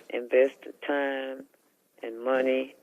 Invest time and money.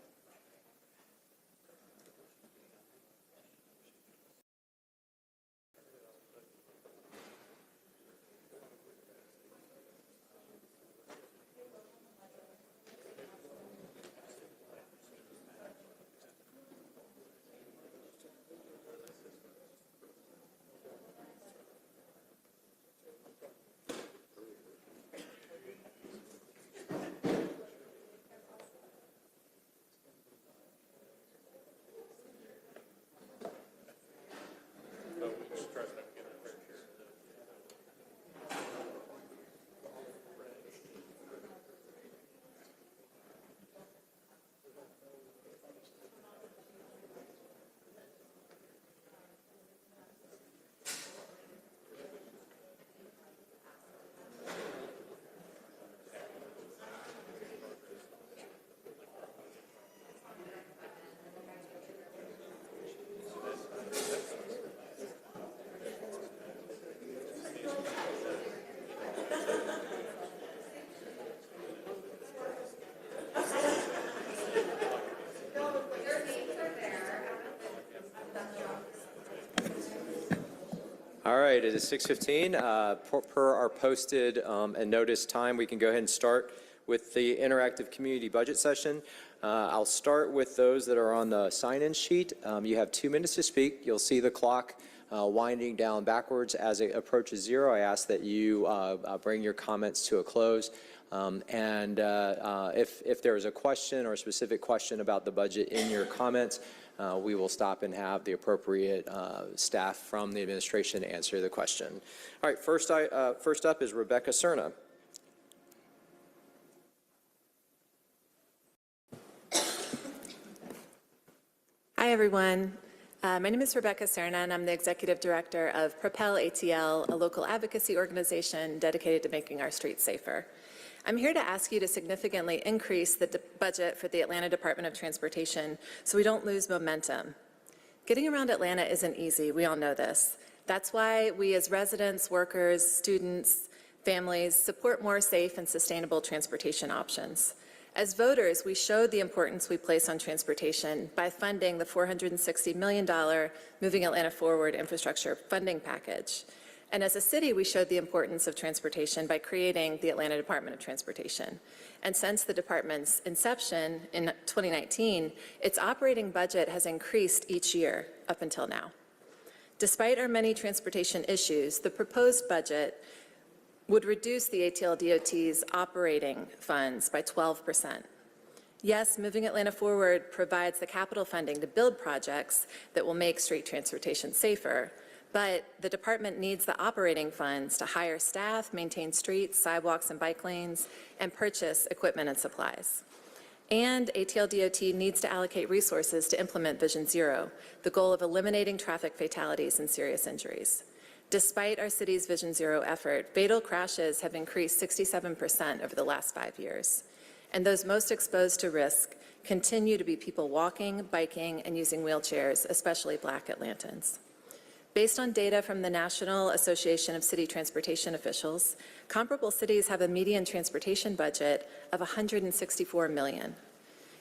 All right, it is 6:15. Per our posted and noticed time, we can go ahead and start with the interactive community budget session. I'll start with those that are on the sign-in sheet. You have 2 minutes to speak. You'll see the clock winding down backwards as it approaches 0. I ask that you bring your comments to a close. If there is a question or a specific question about the budget in your comments, we will stop and have the appropriate staff from the administration answer the question. All right, first up is Rebecca Cerna. Hi, everyone. My name is Rebecca Cerna, and I'm the Executive Director of Propel ATL, a local advocacy organization dedicated to making our streets safer. I'm here to ask you to significantly increase the budget for the Atlanta Department of Transportation so we don't lose momentum. Getting around Atlanta isn't easy, we all know this. That's why we as residents, workers, students, families support more safe and sustainable transportation options. As voters, we showed the importance we place on transportation by funding the $460 million Moving Atlanta Forward infrastructure funding package. And as a city, we showed the importance of transportation by creating the Atlanta Department of Transportation. And since the department's inception in 2019, its operating budget has increased each year up until now. Despite our many transportation issues, the proposed budget would reduce the ATL DOT's operating funds by 12%. Yes, Moving Atlanta Forward provides the capital funding to build projects that will make street transportation safer, but the department needs the operating funds to hire staff, maintain streets, sidewalks, and bike lanes, and purchase equipment and supplies. And ATL DOT needs to allocate resources to implement Vision Zero, the goal of eliminating traffic fatalities and serious injuries. Despite our city's Vision Zero effort, fatal crashes have increased 67% over the last 5 years. And those most exposed to risk continue to be people walking, biking, and using wheelchairs, especially Black Atlantans. Based on data from the National Association of City Transportation Officials, comparable cities have a median transportation budget of $164 million.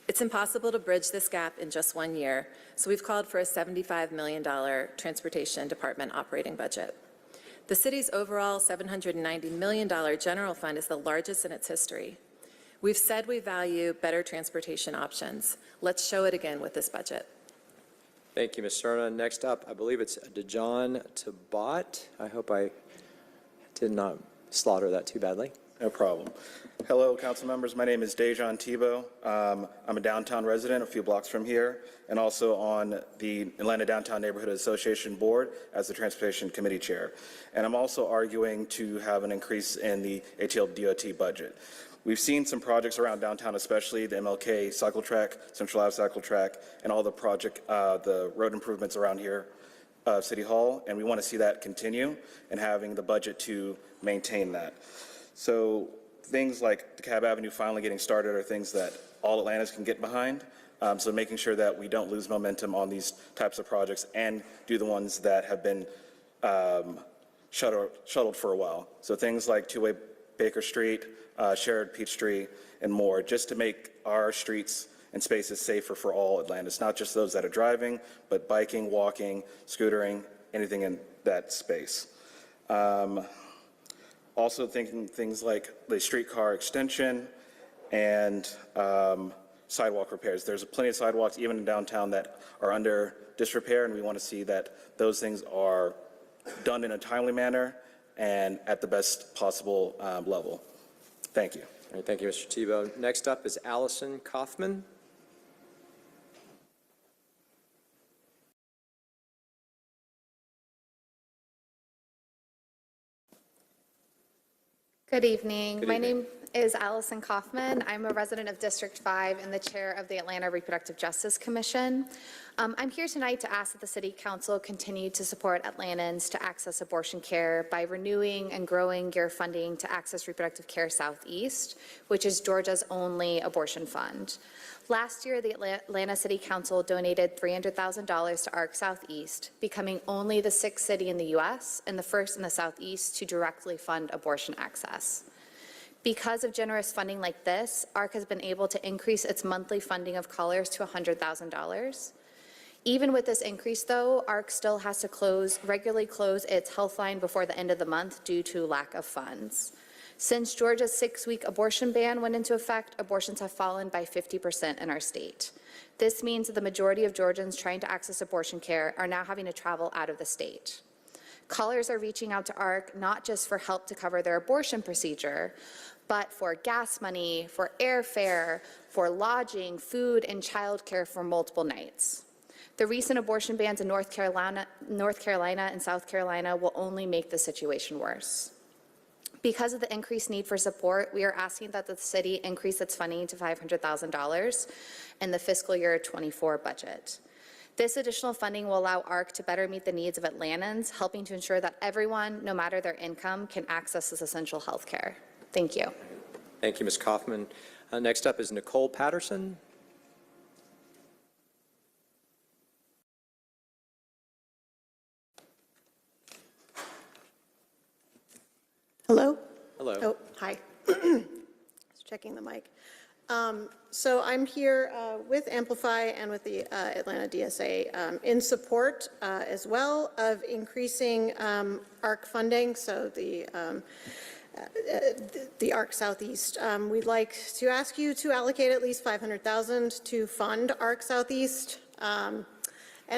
It's impossible to bridge this gap in just 1 year, so we've called for a $75 million transportation department operating budget. The city's overall $790 million general fund is the largest in its history. We've said we value better transportation options. Let's show it again with this budget. Thank you, Ms. Cerna. Next up, I believe it's Dejan Tabat. I hope I did not slaughter that too badly. No problem. Hello, council members. My name is Dejan Tebow. I'm a downtown resident, a few blocks from here, and also on the Atlanta Downtown Neighborhood Association Board as the Transportation Committee Chair. And I'm also arguing to have an increase in the ATL DOT budget. We've seen some projects around downtown, especially the MLK cycle track, Central Ave cycle track, and all the the road improvements around here, City Hall, and we want to see that continue and having the budget to maintain that. So things like DeKalb Avenue finally getting started are things that all Atlantas can get behind. So making sure that we don't lose momentum on these types of projects and do the ones that have been shuttled for a while. So things like two-way Baker Street, shared Peachtree, and more, just to make our streets and spaces safer for all Atlantis, not just those that are driving, but biking, walking, scootering, anything in that space. Also thinking things like the streetcar extension and sidewalk repairs. There's plenty of sidewalks, even in downtown, that are under disrepair, and we want to see that those things are done in a timely manner and at the best possible level. Thank you. All right, thank you, Mr. Tebow. Next up is Allison Kaufman. Good evening. Good My evening. name is Allison Kaufman. I'm a resident of District 5 and the chair of the Atlanta Reproductive Justice Commission. I'm here tonight to ask that the City Council continue to support Atlantans to access abortion care by renewing and growing your funding to Access Reproductive Care Southeast, which is Georgia's only abortion fund. Last year, the Atlanta City Council donated $300,000 to ARC Southeast, becoming only the 6th city in the U.S. and the first in the Southeast to directly fund abortion access. Because of generous funding like this, ARC has been able to increase its monthly funding of callers to $100,000. Even with this increase, though, ARC still has to regularly close its health line before the end of the month due to lack of funds. Since Georgia's 6-week abortion ban went into effect, abortions have fallen by 50% in our state. This means that the majority of Georgians trying to access abortion care are now having to travel out of the state. Callers are reaching out to ARC not just for help to cover their abortion procedure, but for gas money, for airfare, for lodging, food, and childcare for multiple nights. The recent abortion bans in North Carolina and South Carolina will only make the situation worse. Because of the increased need for support, we are asking that the city increase its funding to $500,000 in the fiscal year 24 budget. This additional funding will allow ARC to better meet the needs of Atlantans, helping to ensure that everyone, no matter their income, can access this essential health care. Thank you. Thank you, Ms. Kaufman. Next up is Nicole Patterson. Hello? Hello. Oh, hi. Just checking the mic. So I'm here with Amplify and with the Atlanta DSA in support as well of increasing ARC funding, so the ARC Southeast. We'd like to ask you to allocate at least $500,000 to fund ARC Southeast. And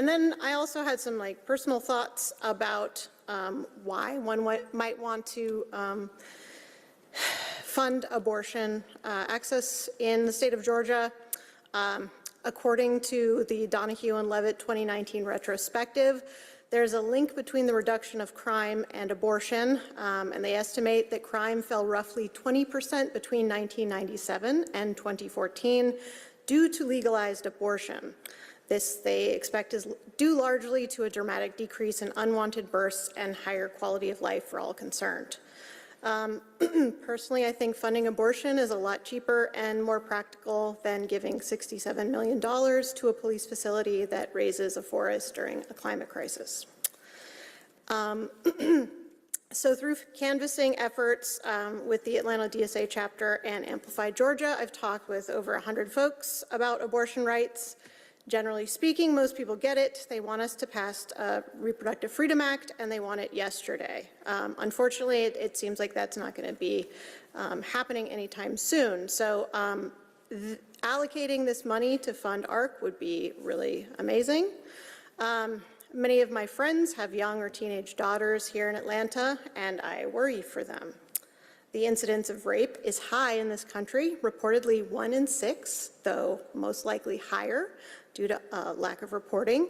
then I also had some personal thoughts about why one might want to fund abortion access in the state of Georgia. According to the Donahue and Levitt 2019 retrospective, there's a link between the reduction of crime and abortion, and they estimate that crime fell roughly 20% between 1997 and 2014 due to legalized abortion. This, they expect, is due largely to a dramatic decrease in unwanted births and higher quality of life for all concerned. Personally, I think funding abortion is a lot cheaper and more practical than giving $67 million to a police facility that raises a forest during a climate crisis. So through canvassing efforts with the Atlanta DSA chapter and Amplify Georgia, I've talked with over 100 folks about abortion rights. Generally speaking, most people get it. They want us to pass a Reproductive Freedom Act, and they want it yesterday. Unfortunately, it seems like that's not going to be happening anytime soon. So allocating this money to fund ARC would be really amazing. Many of my friends have young or teenage daughters here in Atlanta, and I worry for them. The incidence of rape is high in this country, reportedly 1 in 6, though most likely higher due to lack of reporting.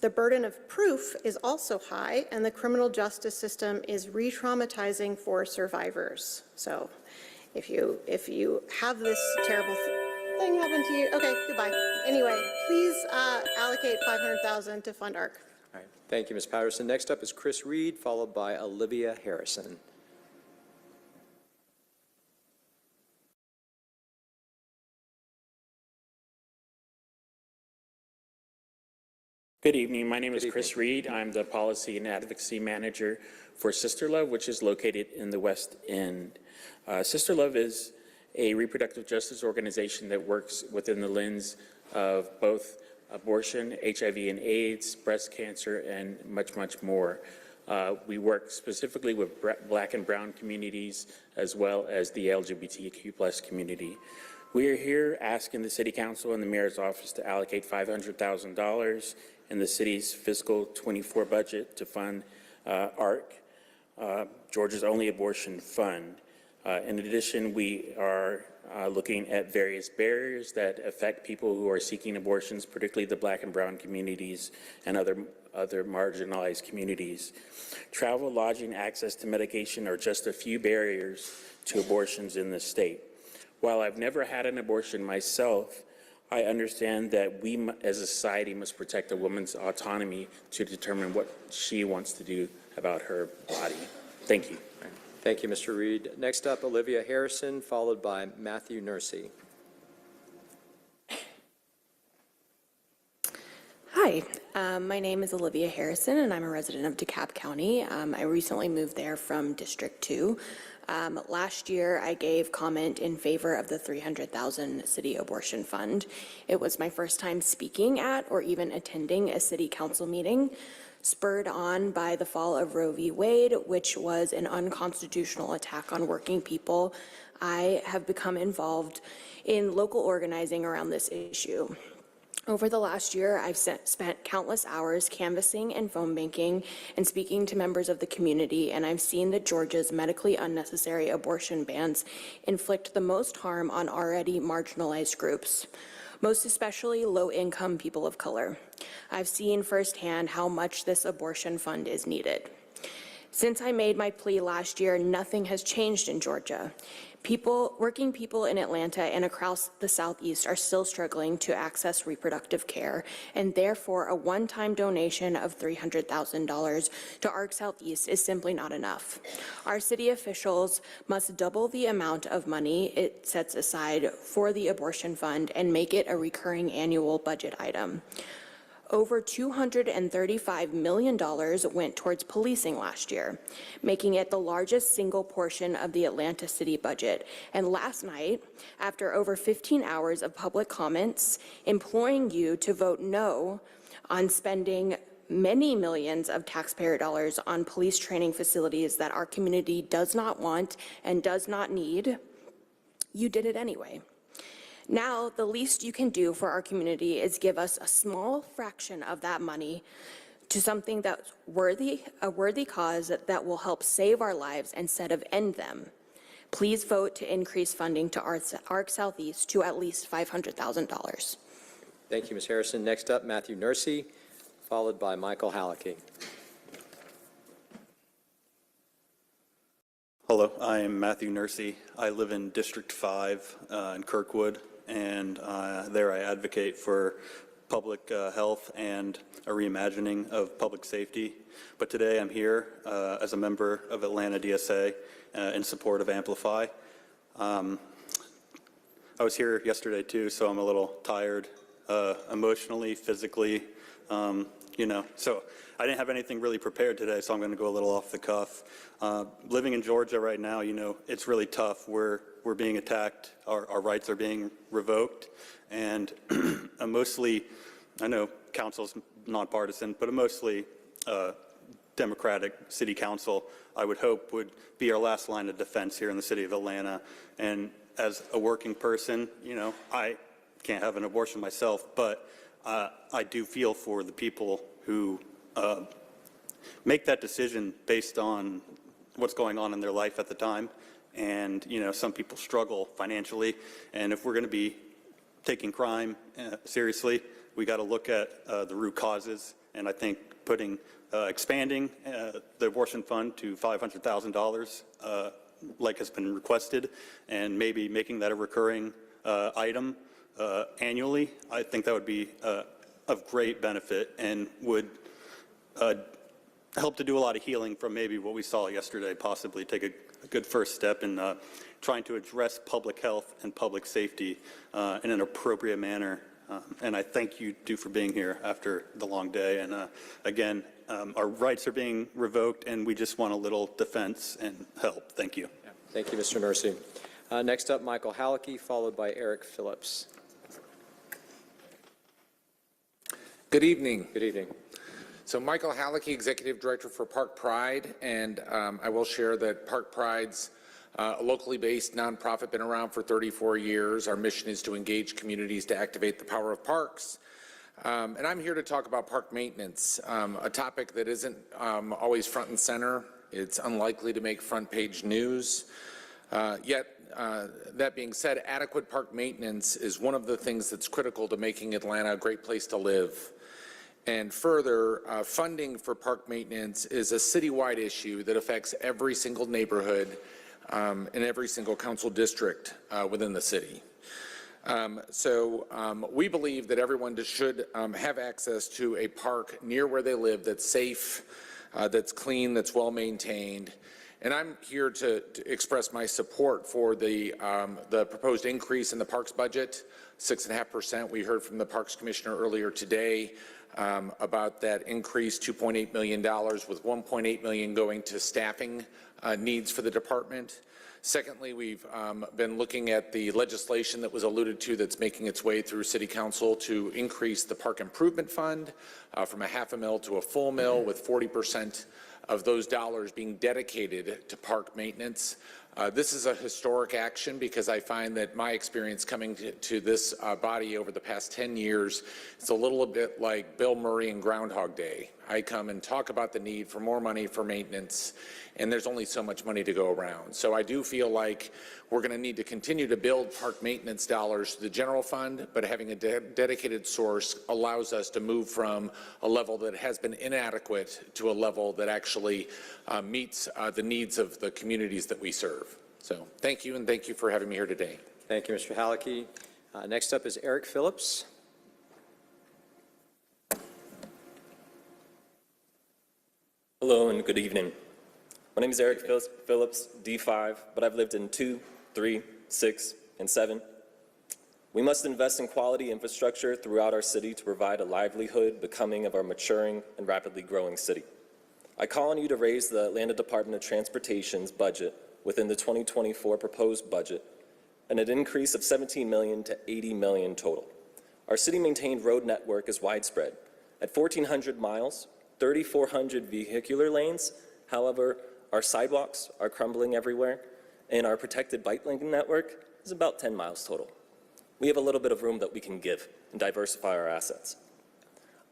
The burden of proof is also high, and the criminal justice system is re-traumatizing for survivors. So if you have this terrible thing happen to you, okay, goodbye. Anyway, please allocate $500,000 to fund ARC. All right. Thank you, Ms. Patterson. Next up is Chris Reed, followed by Olivia Harrison. Good evening. My name is Chris Reed. I'm the Policy and Advocacy Manager for Sister Love, which is located in the West End. Sister Love is a reproductive justice organization that works within the lens of both abortion, HIV and AIDS, breast cancer, and much, much more. We work specifically with Black and Brown communities as well as the LGBTQ+ community. We are here asking the City Council and the Mayor's Office to allocate $500,000 in the city's fiscal 24 budget to fund ARC, Georgia's only abortion fund. In addition, we are looking at various barriers that affect people who are seeking abortions, particularly the Black and Brown communities and other marginalized communities. Travel, lodging, access to medication are just a few barriers to abortions in the state. While I've never had an abortion myself, I understand that we as a society must protect a woman's autonomy to determine what she wants to do about her body. Thank you. Thank you, Mr. Reed. Next up, Olivia Harrison, followed by Matthew Nursey. Hi, my name is Olivia Harrison, and I'm a resident of DeKalb County. I recently moved there from District 2. Last year, I gave comment in favor of the $300,000 city abortion fund. It was my first time speaking at or even attending a city council meeting, spurred on by the fall of Roe v. Wade, which was an unconstitutional attack on working people. I have become involved in local organizing around this issue. Over the last year, I've spent countless hours canvassing and phone banking and speaking to members of the community, and I've seen that Georgia's medically unnecessary abortion bans inflict the most harm on already marginalized groups, most especially low-income people of color. I've seen firsthand how much this abortion fund is needed. Since I made my plea last year, nothing has changed in Georgia. Working people in Atlanta and across the Southeast are still struggling to access reproductive care, and therefore a one-time donation of $300,000 to ARC Southeast is simply not enough. Our city officials must double the amount of money it sets aside for the abortion fund and make it a recurring annual budget item. Over $235 million went towards policing last year, making it the largest single portion of the Atlanta city budget. And last night, after over 15 hours of public comments, imploring you to vote no on spending many millions of taxpayer dollars on police training facilities that our community does not want and does not need, you did it anyway. Now, the least you can do for our community is give us a small fraction of that money to something that's a worthy cause that will help save our lives instead of end them. Please vote to increase funding to ARC Southeast to at least $500,000. Thank you, Ms. Harrison. Next up, Matthew Nursey, followed by Michael Halicki. Hello, I am Matthew Nursey. I live in District 5 in Kirkwood, and there I advocate for public health and a reimagining of public safety. But today I'm here as a member of Atlanta DSA in support of Amplify. I was here yesterday too, so I'm a little tired emotionally, physically, so I didn't have anything really prepared today, so I'm going to go a little off the cuff. Living in Georgia right now, it's really tough. We're being attacked. Our rights are being revoked, and mostly, I know council's nonpartisan, but mostly Democratic city council, I would hope, would be our last line of defense here in the city of Atlanta. And as a working person, I can't have an abortion myself, but I do feel for the people who make that decision based on what's going on in their life at the time. And, some people struggle financially. And if we're going to be taking crime seriously, we got to look at the root causes. And I think expanding the abortion fund to $500,000, like has been requested, and maybe making that a recurring item annually, I think that would be of great benefit and would help to do a lot of healing from maybe what we saw yesterday, possibly take a good first step in trying to address public health and public safety in an appropriate manner And I thank you two for being here after the long day. And again, our rights are being revoked, and we just want a little defense and help. Thank you. Yeah. Thank you, Mr. Nursey. Next up, Michael Halicki, followed by Eric Phillips. Good evening. Good evening. So Michael Halicki, Executive Director for Park Pride, and I will share that Park Pride's a locally based nonprofit, been around for 34 years. Our mission is to engage communities to activate the power of parks. And I'm here to talk about park maintenance, a topic that isn't always front and center. It's unlikely to make front page news. Yet, that being said, adequate park maintenance is one of the things that's critical to making Atlanta a great place to live. And further, funding for park maintenance is a citywide issue that affects every single neighborhood in every single council district within the city. We believe that everyone should have access to a park near where they live that's safe, that's clean, that's well maintained. And I'm here to express my support for the proposed increase in the parks budget, 6.5%. We heard from the Parks Commissioner earlier today about that increase, $2.8 million, with $1.8 million going to staffing needs for the department. Secondly, we've been looking at the legislation that was alluded to that's making its way through City Council to increase the Park Improvement Fund from a $500,000 to a full $1 with 40% of those dollars being dedicated to park maintenance. This is a historic action because I find that my experience coming to this body over the past 10 years, it's a little bit like Bill Murray and Groundhog Day. I come and talk about the need for more money for maintenance, and there's only so much money to go around. So I do feel like we're going to need to continue to build park maintenance dollars to the general fund, but having a dedicated source allows us to move from a level that has been inadequate to a level that actually meets the needs of the communities that we serve. So thank you, and thank you for having me here today. Thank you, Mr. Halicki. Next up is Eric Phillips. Hello and good evening. My name is Eric Phillips, D5, but I've lived in 2, 3, 6, and 7. We must invest in quality infrastructure throughout our city to provide a livelihood becoming of our maturing and rapidly growing city. I call on you to raise the Atlanta Department of Transportation's budget within the 2024 proposed budget, and an increase of $17 million to $80 million total. Our city-maintained road network is widespread. At 1,400 miles, 3,400 vehicular lanes. However, our sidewalks are crumbling everywhere, and our protected bike lane network is about 10 miles total. We have a little bit of room that we can give and diversify our assets.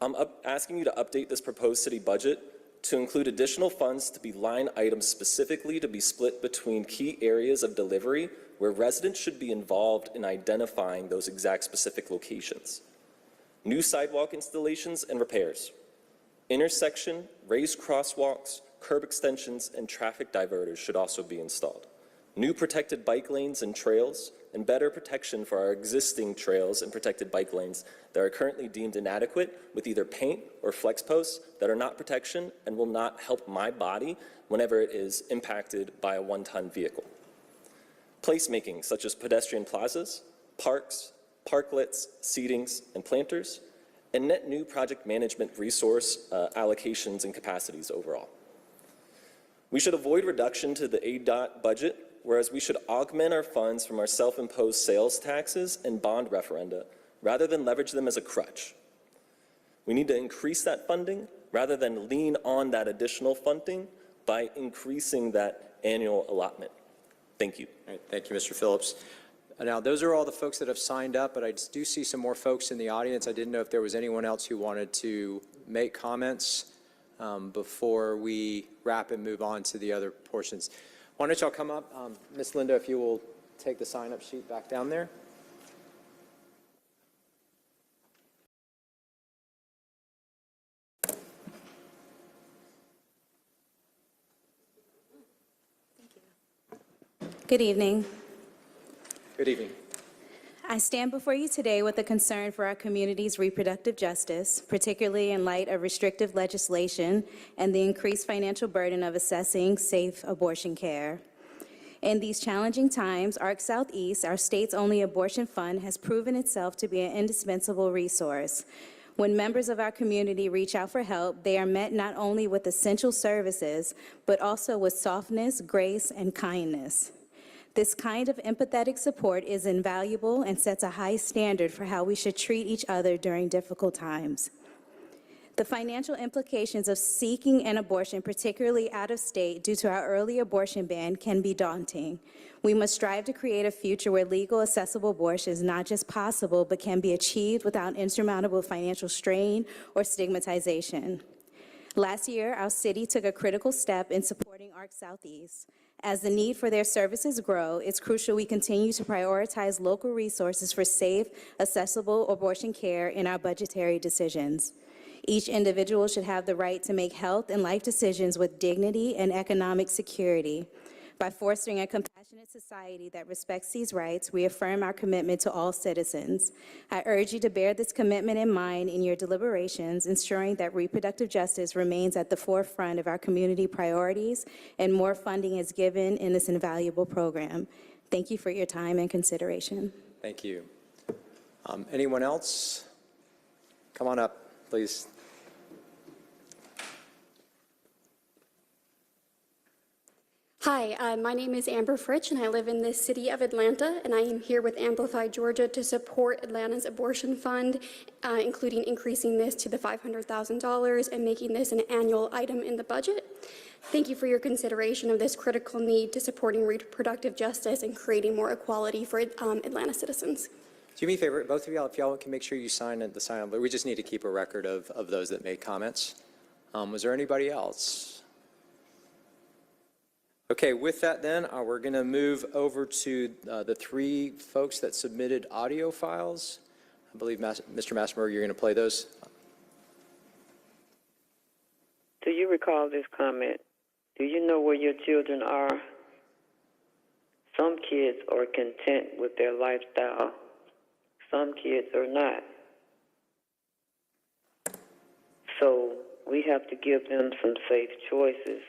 I'm asking you to update this proposed city budget to include additional funds to be line items specifically to be split between key areas of delivery where residents should be involved in identifying those exact specific locations. New sidewalk installations and repairs. Intersection, raised crosswalks, curb extensions, and traffic diverters should also be installed. New protected bike lanes and trails, and better protection for our existing trails and protected bike lanes that are currently deemed inadequate with either paint or flex posts that are not protection and will not help my body whenever it is impacted by a one-ton vehicle. Placemaking, such as pedestrian plazas, parks, parklets, seatings, and planters, and net new project management resource allocations and capacities overall. We should avoid reduction to the ADOT budget, whereas we should augment our funds from our self-imposed sales taxes and bond referenda, rather than leverage them as a crutch. We need to increase that funding rather than lean on that additional funding by increasing that annual allotment. Thank you. All right, thank you, Mr. Phillips. Now, those are all the folks that have signed up, but I do see some more folks in the audience. I didn't know if there was anyone else who wanted to make comments before we wrap and move on to the other portions. Why don't y'all come up? Ms. Linda, if you will take the sign-up sheet back down there. Good evening. Good evening. I stand before you today with a concern for our community's reproductive justice, particularly in light of restrictive legislation and the increased financial burden of assessing safe abortion care. In these challenging times, ARC Southeast, our state's only abortion fund, has proven itself to be an indispensable resource. When members of our community reach out for help, they are met not only with essential services, but also with softness, grace, and kindness. This kind of empathetic support is invaluable and sets a high standard for how we should treat each other during difficult times. The financial implications of seeking an abortion, particularly out of state, due to our early abortion ban can be daunting. We must strive to create a future where legal, accessible abortion is not just possible, but can be achieved without insurmountable financial strain or stigmatization. Last year, our city took a critical step in supporting ARC Southeast. As the need for their services grow, it's crucial we continue to prioritize local resources for safe, accessible abortion care in our budgetary decisions. Each individual should have the right to make health and life decisions with dignity and economic security. By fostering a compassionate society that respects these rights, we affirm our commitment to all citizens. I urge you to bear this commitment in mind in your deliberations, ensuring that reproductive justice remains at the forefront of our community priorities and more funding is given in this invaluable program. Thank you for your time and consideration. Thank you. Anyone else? Come on up, please. Hi, my name is Amber Fritsch, and I live in the city of Atlanta, and I am here with Amplify Georgia to support Atlanta's abortion fund, including increasing this to the $500,000 and making this an annual item in the budget. Thank you for your consideration of this critical need to supporting reproductive justice and creating more equality for Atlanta citizens. Do me a favor, both of y'all, if y'all can make sure you sign the sign, but we just need to keep a record of those that made comments. Was there anybody else? Okay, with that then, we're going to move over to the three folks that submitted audio files. I believe, Mr. Massenberg, you're going to play those. Do you recall this comment? Do you know where your children are? Some kids are content with their lifestyle. Some kids are not. So we have to give them some safe choices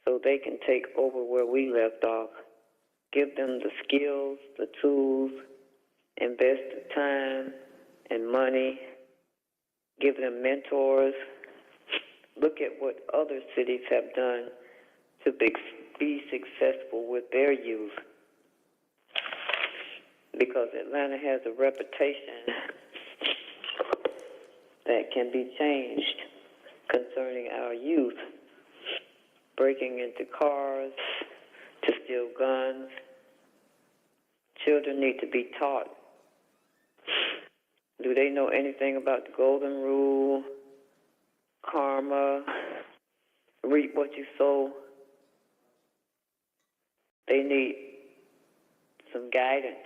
so they can take over where we left off. Give them the skills, the tools, invest the time and money, give them mentors. Look at what other cities have done to be successful with their youth. Because Atlanta has a reputation that can be changed concerning our youth. Breaking into cars to steal guns. Children need to be taught. Do they know anything about the golden rule, karma, reap what you sow? They need some guidance.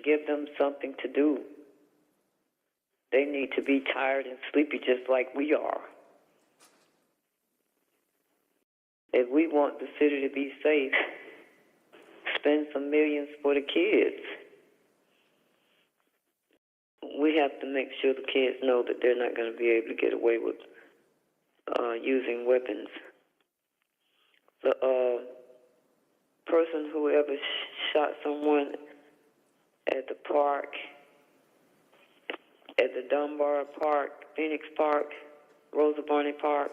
Give them something to do. They need to be tired and sleepy just like we are. If we want the city to be safe, spend some millions for the kids. We have to make sure the kids know that they're not going to be able to get away with using weapons. The person who ever shot someone at the park, at the Dunbar Park, Phoenix Park, Rosa Barney Park,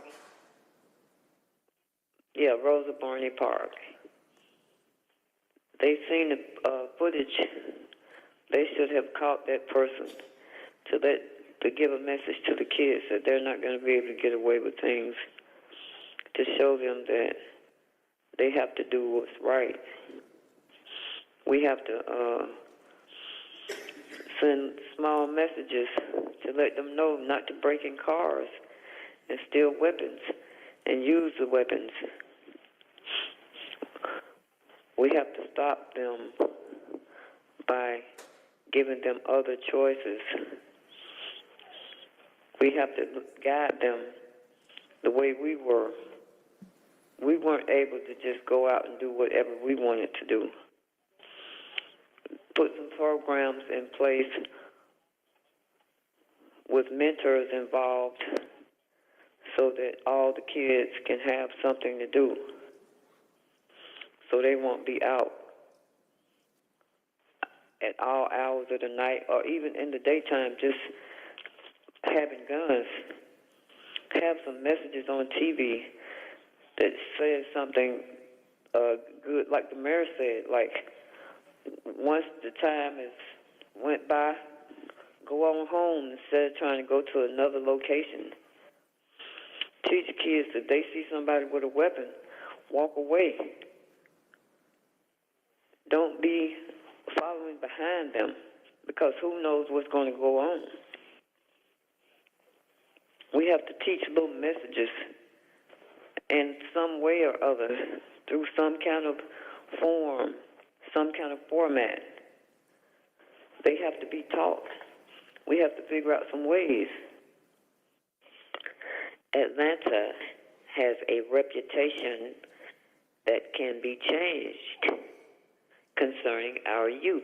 Rosa Barney Park. They've seen the footage. They should have caught that person to give a message to the kids that they're not going to be able to get away with things, to show them that they have to do what's right. We have to send small messages to let them know not to break in cars and steal weapons and use the weapons. We have to stop them by giving them other choices. We have to guide them the way we were. We weren't able to just go out and do whatever we wanted to do. Put some programs in place with mentors involved so that all the kids can have something to do. so they won't be out at all hours of the night or even in the daytime just having guns. Have some messages on TV that says something good, like the mayor said, like once the time is went by, go on home instead of trying to go to another location. Teach the kids if they see somebody with a weapon, walk away. Don't be following behind them because who knows what's going to go on. We have to teach little messages in some way or other through some kind of form, some kind of format. They have to be taught. We have to figure out some ways. Atlanta has a reputation that can be changed concerning our youth.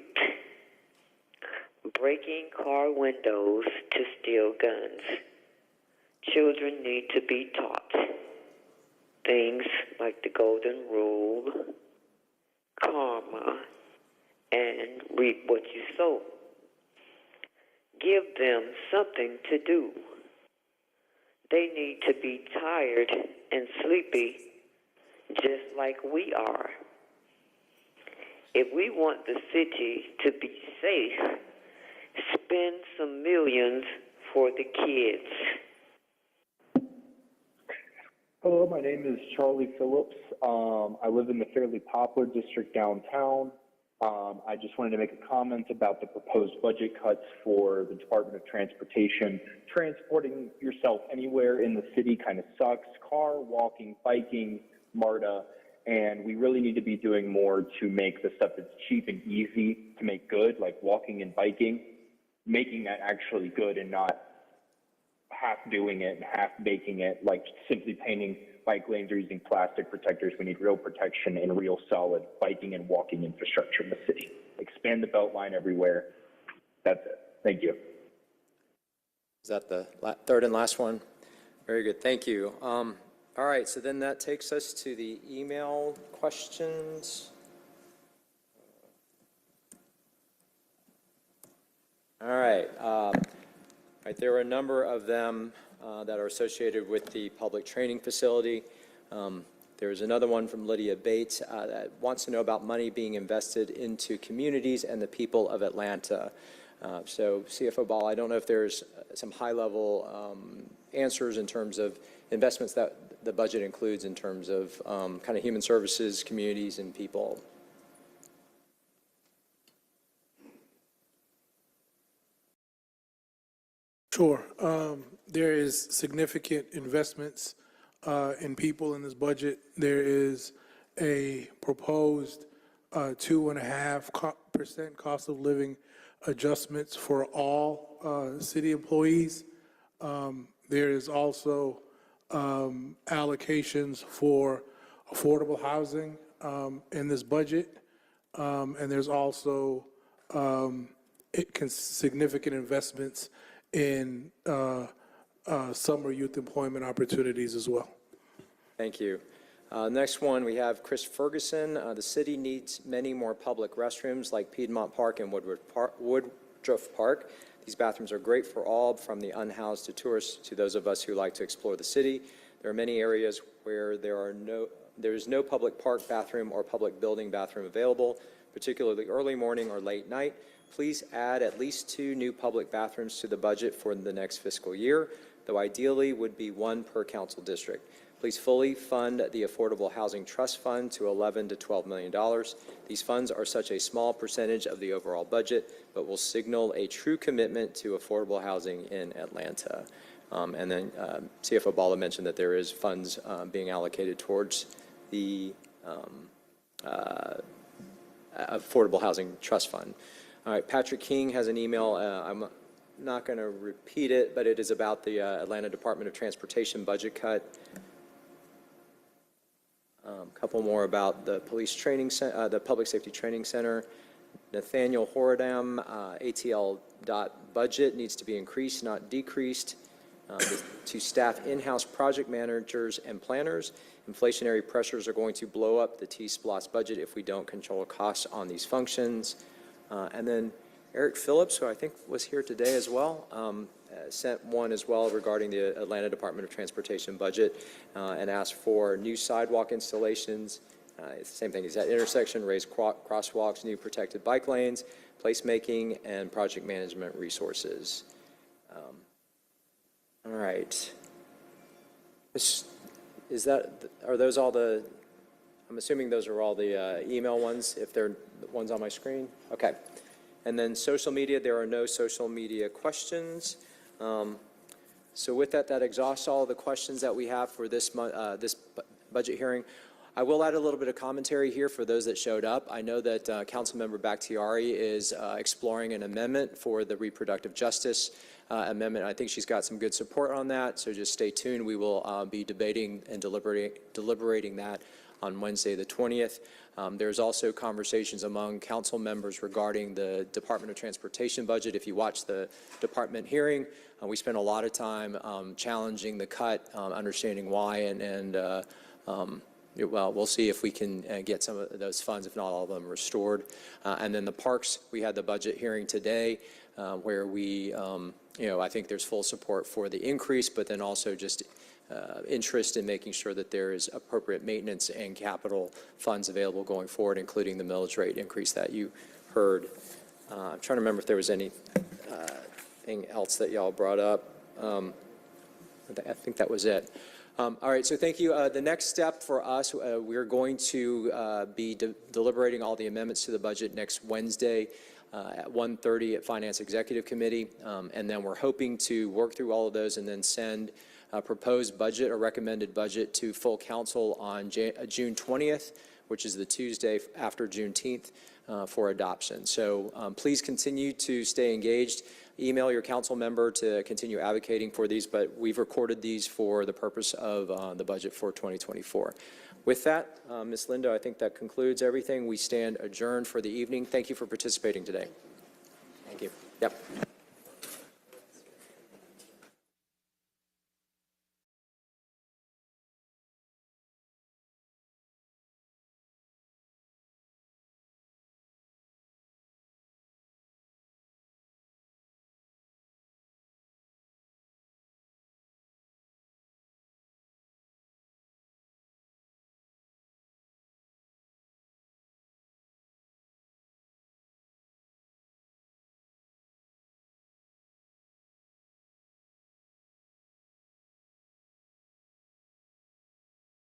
Breaking car windows to steal guns. Children need to be taught things like the golden rule, karma, and reap what you sow. Give them something to do. They need to be tired and sleepy just like we are. If we want the city to be safe, spend some millions for the kids. Hello, my name is Charlie Phillips. I live in the fairly popular district downtown. I just wanted to make a comment about the proposed budget cuts for the Department of Transportation. Transporting yourself anywhere in the city kind of sucks. Car, walking, biking, MARTA, and we really need to be doing more to make the stuff that's cheap and easy to make good, like walking and biking, making that actually good and not half doing it and half baking it, like simply painting bike lanes or using plastic protectors. We need real protection and real solid biking and walking infrastructure in the city. Expand the belt line everywhere. That's it. Thank you. Is that the third and last one? Very good. Thank you. All right. So then that takes us to the email questions. All right. Right, there are a number of them that are associated with the public training facility. There's another one from Lydia Bates that wants to know about money being invested into communities and the people of Atlanta. So CFO Ball, I don't know if there's some high-level answers in terms of investments that the budget includes in terms of kind of human services, communities, and people. Sure. There is significant investments in people in this budget. There is a proposed 2.5% cost of living adjustments for all city employees. There is also allocations for affordable housing in this budget. And there's also significant investments in summer youth employment opportunities as well. Thank you. Next one, we have Chris Ferguson. The city needs many more public restrooms like Piedmont Park and Woodruff Park. These bathrooms are great for all, from the unhoused to tourists to those of us who like to explore the city. There are many areas where there is no public park bathroom or public building bathroom available, particularly early morning or late night. Please add at least 2 new public bathrooms to the budget for the next fiscal year, though ideally would be 1 per council district. Please fully fund the Affordable Housing Trust Fund to $11 to $12 million. These funds are such a small percentage of the overall budget, but will signal a true commitment to affordable housing in Atlanta. And then CFO Bala mentioned that there is funds being allocated towards the Affordable Housing Trust Fund. All right, Patrick King has an email. I'm not going to repeat it, but it is about the Atlanta Department of Transportation budget cut. A couple more about the the Public Safety Training Center. Nathaniel Horadam, ATL budget needs to be increased, not decreased. to staff in-house project managers and planners. Inflationary pressures are going to blow up the T-SPLOST budget if we don't control costs on these functions. And then Eric Phillips, who I think was here today as well, sent one as well regarding the Atlanta Department of Transportation budget and asked for new sidewalk installations. It's the same thing. It's at intersection, raised crosswalks, new protected bike lanes, placemaking, and project management resources. All right. Are those all the, I'm assuming those are all the email ones, if they're the ones on my screen? Okay. And then social media, there are no social media questions. So with that, that exhausts all the questions that we have for this budget hearing. I will add a little bit of commentary here for those that showed up. I know that Councilmember Bakhtiari is exploring an amendment for the reproductive justice amendment. I think she's got some good support on that, so just stay tuned. We will be debating and deliberating that on Wednesday the 20th. There's also conversations among council members regarding the Department of Transportation budget. If you watch the department hearing, we spent a lot of time challenging the cut, understanding why, and well, we'll see if we can get some of those funds, if not all of them, restored. And then the parks, we had the budget hearing today where we, I think there's full support for the increase, but then also just interest in making sure that there is appropriate maintenance and capital funds available going forward, including the millage rate increase that you heard. I'm trying to remember if there was anything else that y'all brought up. I think that was it. All right, so thank you. The next step for us, we're going to be deliberating all the amendments to the budget next Wednesday at 1:30 at Finance Executive Committee, and then we're hoping to work through all of those and then send a proposed budget or recommended budget to full council on June 20th, which is the Tuesday after Juneteenth, for adoption. So please continue to stay engaged. Email your council member to continue advocating for these, but we've recorded these for the purpose of the budget for 2024. With that, Ms. Lindo, I think that concludes everything. We stand adjourned for the evening. Thank you for participating today. Thank you. Yep.